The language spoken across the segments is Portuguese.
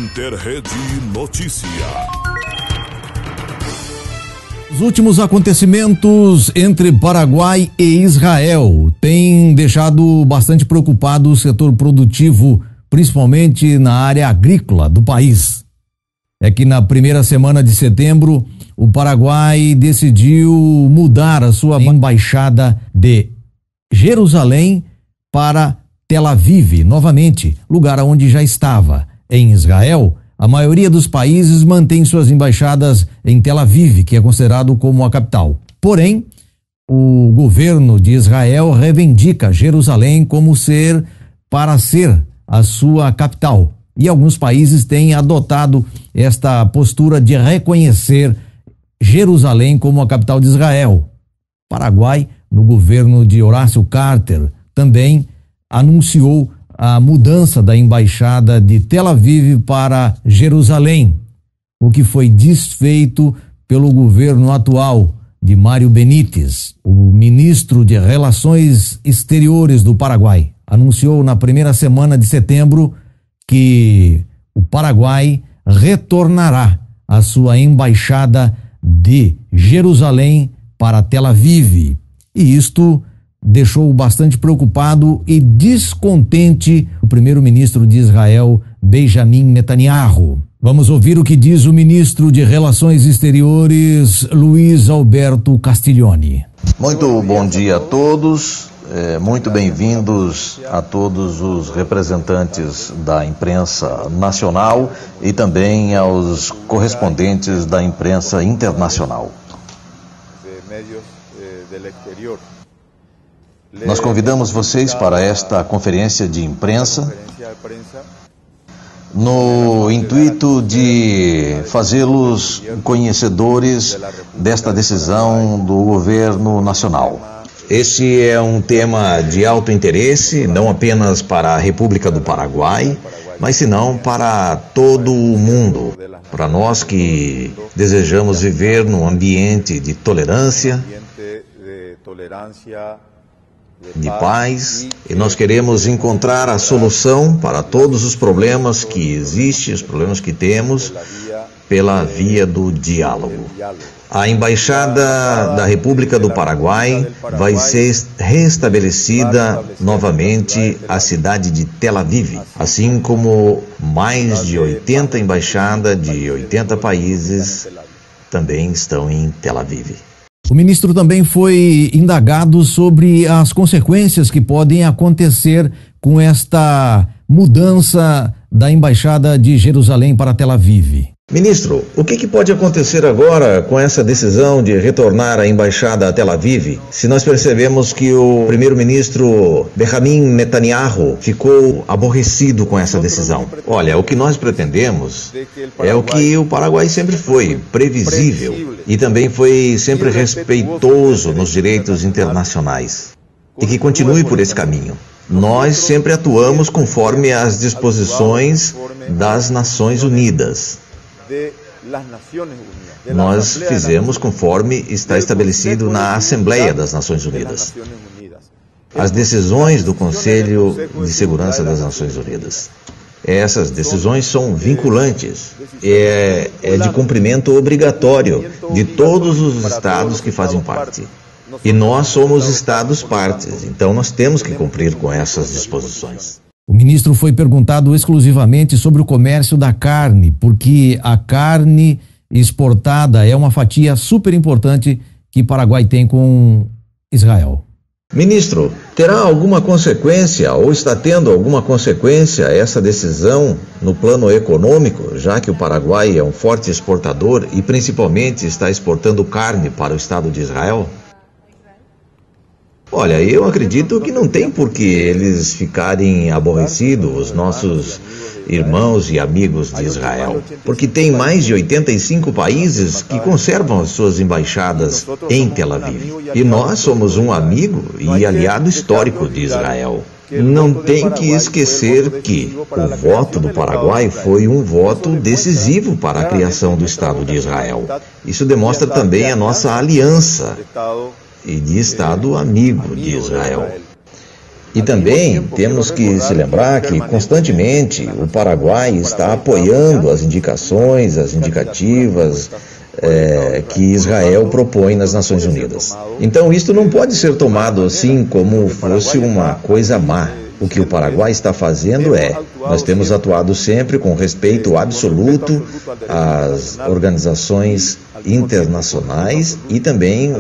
Interrede Notícia. Os últimos acontecimentos entre Paraguai e Israel têm deixado bastante preocupado o setor produtivo, principalmente na área agrícola do país. É que na primeira semana de setembro, o Paraguai decidiu mudar a sua embaixada de Jerusalém para Tel Aviv, novamente, lugar onde já estava. Em Israel, a maioria dos países mantém suas embaixadas em Tel Aviv, que é considerado como a capital. Porém, o governo de Israel reivindica Jerusalém como para ser a sua capital. E alguns países têm adotado esta postura de reconhecer Jerusalém como a capital de Israel. Paraguai, no governo de Horácio Carter, também anunciou a mudança da embaixada de Tel Aviv para Jerusalém, o que foi desfeito pelo governo atual de Mário Benítez. O ministro de Relações Exteriores do Paraguai anunciou na primeira semana de setembro que o Paraguai retornará a sua embaixada de Jerusalém para Tel Aviv. E isto deixou bastante preocupado e descontente o primeiro-ministro de Israel, Benjamin Netanyahu. Vamos ouvir o que diz o ministro de Relações Exteriores, Luiz Alberto Castiglione. Muito bom dia a todos, muito bem-vindos a todos os representantes da imprensa nacional e também aos correspondentes da imprensa internacional. Nós convidamos vocês para esta conferência de imprensa no intuito de fazê-los conhecedores desta decisão do governo nacional. Este é um tema de alto interesse, não apenas para a República do Paraguai, mas senão para todo o mundo. Para nós que desejamos viver num ambiente de tolerância, de paz, e nós queremos encontrar a solução para todos os problemas que existem, os problemas que temos, pela via do diálogo. A Embaixada da República do Paraguai vai ser restabelecida novamente à cidade de Tel Aviv, assim como mais de 80 embaixadas de 80 países também estão em Tel Aviv. O ministro também foi indagado sobre as consequências que podem acontecer com esta mudança da embaixada de Jerusalém para Tel Aviv. Ministro, o que pode acontecer agora com essa decisão de retornar a embaixada a Tel Aviv, se nós percebemos que o primeiro-ministro Benjamin Netanyahu ficou aborrecido com essa decisão? Olha, o que nós pretendemos é o que o Paraguai sempre foi, previsível, e também foi sempre respeitoso nos direitos internacionais, e que continue por esse caminho. Nós sempre atuamos conforme as disposições das Nações Unidas. Nós fizemos conforme está estabelecido na Assembleia das Nações Unidas. As decisões do Conselho de Segurança das Nações Unidas. Essas decisões são vinculantes, é de cumprimento obrigatório de todos os estados que fazem parte. E nós somos estados partes, então nós temos que cumprir com essas disposições. O ministro foi perguntado exclusivamente sobre o comércio da carne, porque a carne exportada é uma fatia super importante que o Paraguai tem com Israel. Ministro, terá alguma consequência ou está tendo alguma consequência essa decisão no plano econômico, já que o Paraguai é um forte exportador e principalmente está exportando carne para o Estado de Israel? Olha, eu acredito que não tem por que eles ficarem aborrecidos, os nossos irmãos e amigos de Israel, porque tem mais de 85 países que conservam as suas embaixadas em Tel Aviv. E nós somos um amigo e aliado histórico de Israel. Não tem que esquecer que o voto do Paraguai foi um voto decisivo para a criação do Estado de Israel. Isso demonstra também a nossa aliança e de Estado amigo de Israel. E também temos que se lembrar que constantemente o Paraguai está apoiando as indicações, as indicativas que Israel propõe nas Nações Unidas. Então isto não pode ser tomado assim como fosse uma coisa má. O que o Paraguai está fazendo nós temos atuado sempre com respeito absoluto às organizações internacionais e também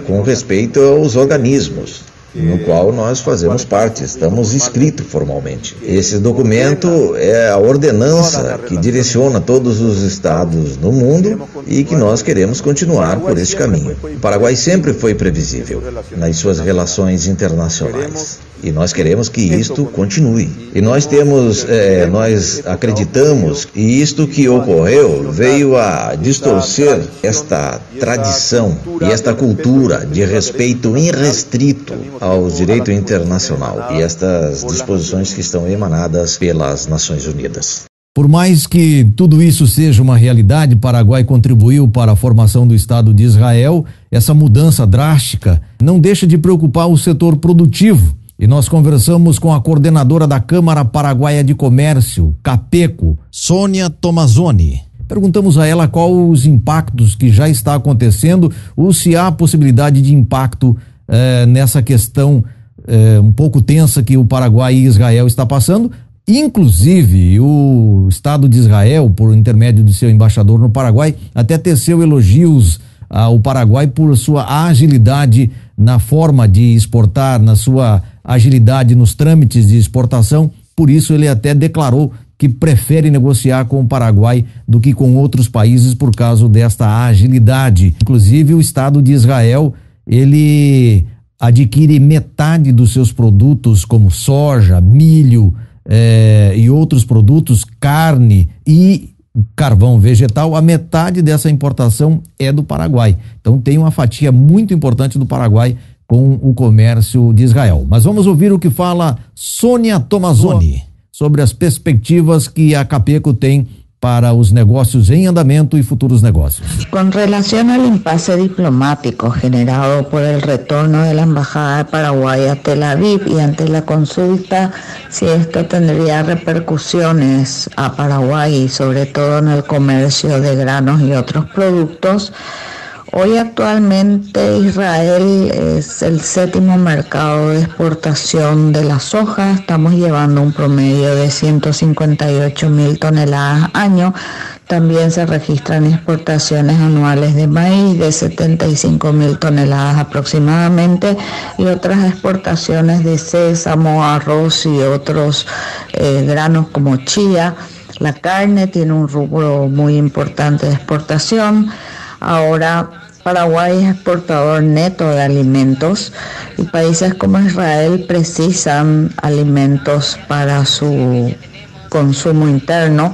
com respeito aos organismos no qual nós fazemos parte, estamos inscritos formalmente. Esse documento é a ordenança que direciona todos os estados no mundo e que nós queremos continuar por este caminho. O Paraguai sempre foi previsível nas suas relações internacionais e nós queremos que isto continue. E nós acreditamos que isto que ocorreu veio a distorcer esta tradição e esta cultura de respeito irrestrito ao direito internacional e estas disposições que estão emanadas pelas Nações Unidas. Por mais que tudo isso seja uma realidade, Paraguai contribuiu para a formação do Estado de Israel. Essa mudança drástica não deixa de preocupar o setor produtivo. E nós conversamos com a coordenadora da Câmara Paraguaia de Comércio, CAPECO, Sônia Tomazoni. Perguntamos a ela quais os impactos que já está acontecendo ou se há possibilidade de impacto nessa questão um pouco tensa que o Paraguai e Israel está passando. Inclusive, o Estado de Israel, por intermédio de seu embaixador no Paraguai, até teceu elogios ao Paraguai por sua agilidade na forma de exportar, na sua agilidade nos trâmites de exportação. Por isso, ele até declarou que prefere negociar com o Paraguai do que com outros países por causa desta agilidade. Inclusive, o Estado de Israel, ele adquire metade dos seus produtos, como soja, milho e outros produtos, carne e carvão vegetal. A metade dessa importação é do Paraguai. Então tem uma fatia muito importante do Paraguai com o comércio de Israel. Mas vamos ouvir o que fala Sônia Tomazoni sobre as perspectivas que a CAPECO tem para os negocios en andamento y futuros negocios. Con relación al impasse diplomático generado por el retorno de la Embajada de Paraguay a Tel Aviv y ante la consulta si esto tendría repercusiones a Paraguay y sobre todo en el comercio de granos y otros productos, hoy actualmente Israel es el 7º mercado de exportación de la soja. Estamos llevando un promedio de 158.000 toneladas año. También se registran exportaciones anuales de maíz de 75.000 toneladas aproximadamente y otras exportaciones de sésamo, arroz y otros granos como chía. La carne tiene un rubro muy importante de exportación. Ahora Paraguay es exportador neto de alimentos y países como Israel precisan alimentos para su consumo interno.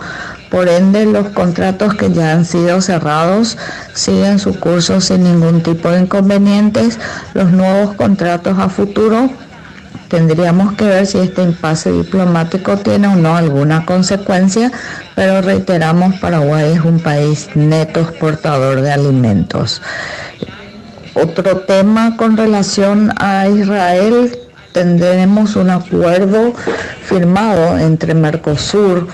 Por ende, los contratos que ya han sido cerrados siguen su curso sin ningún tipo de inconvenientes. Los nuevos contratos a futuro tendríamos que ver si este impasse diplomático tiene o no alguna consecuencia, pero reiteramos, Paraguay es un país neto exportador de alimentos. Otro tema con relación a Israel, tendremos un acuerdo firmado entre Mercosur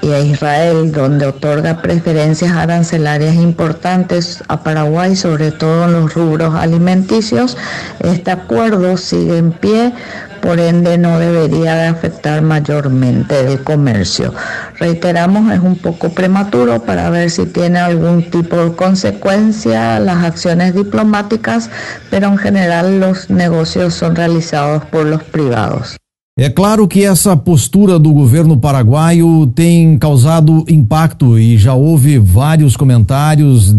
y a Israel, donde otorga preferencias arancelarias importantes a Paraguay, sobre todo en los rubros alimenticios. Este acuerdo sigue en pie, por ende no debería de afectar mayormente el comercio. Reiteramos, es un poco prematuro para ver si tiene algún tipo de consecuencia las acciones diplomáticas, pero en general los negocios son realizados por los privados. É claro que essa postura do governo paraguaio tem causado impacto e já houve vários comentários,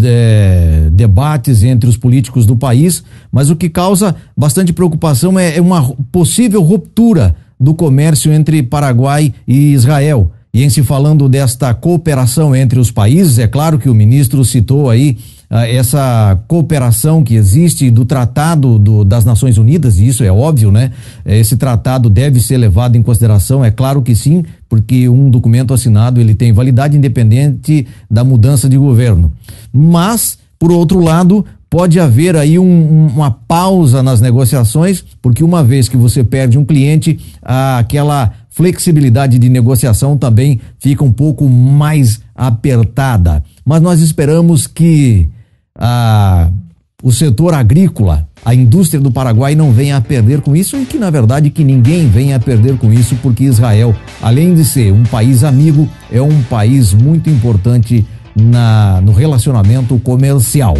debates entre os políticos do país, mas o que causa bastante preocupação é uma possível ruptura do comércio entre Paraguai e Israel. E em se falando desta cooperação entre os países, é claro que o ministro citou aí essa cooperação que existe do Tratado das Nações Unidas, e isso é óbvio, né? Esse tratado deve ser levado em consideração, é claro que sim, porque um documento assinado ele tem validade independente da mudança de governo. Mas, por outro lado, pode haver aí uma pausa nas negociações, porque uma vez que você perde um cliente, aquela flexibilidade de negociação também fica um pouco mais apertada. Mas nós esperamos que o setor agrícola, a indústria do Paraguai não venha a perder com isso, e que na verdade que ninguém venha a perder com isso, porque Israel, além de ser um país amigo, é um país muito importante no relacionamento comercial.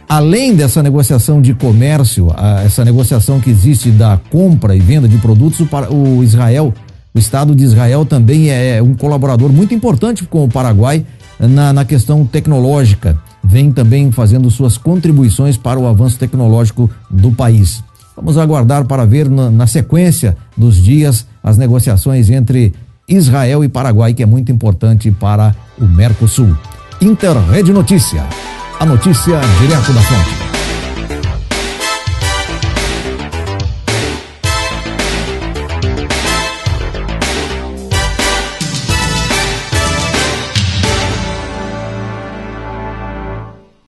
Além dessa negociação de comércio, essa negociação que existe da compra e venda de produtos, o Estado de Israel também é um colaborador muito importante com o Paraguai na questão tecnológica. Vem também fazendo suas contribuições para o avanço tecnológico do país. Vamos aguardar para ver na sequência dos dias as negociações entre Israel e Paraguai, que é muito importante para o Mercosul. Interrede Notícia, a notícia direto da fonte.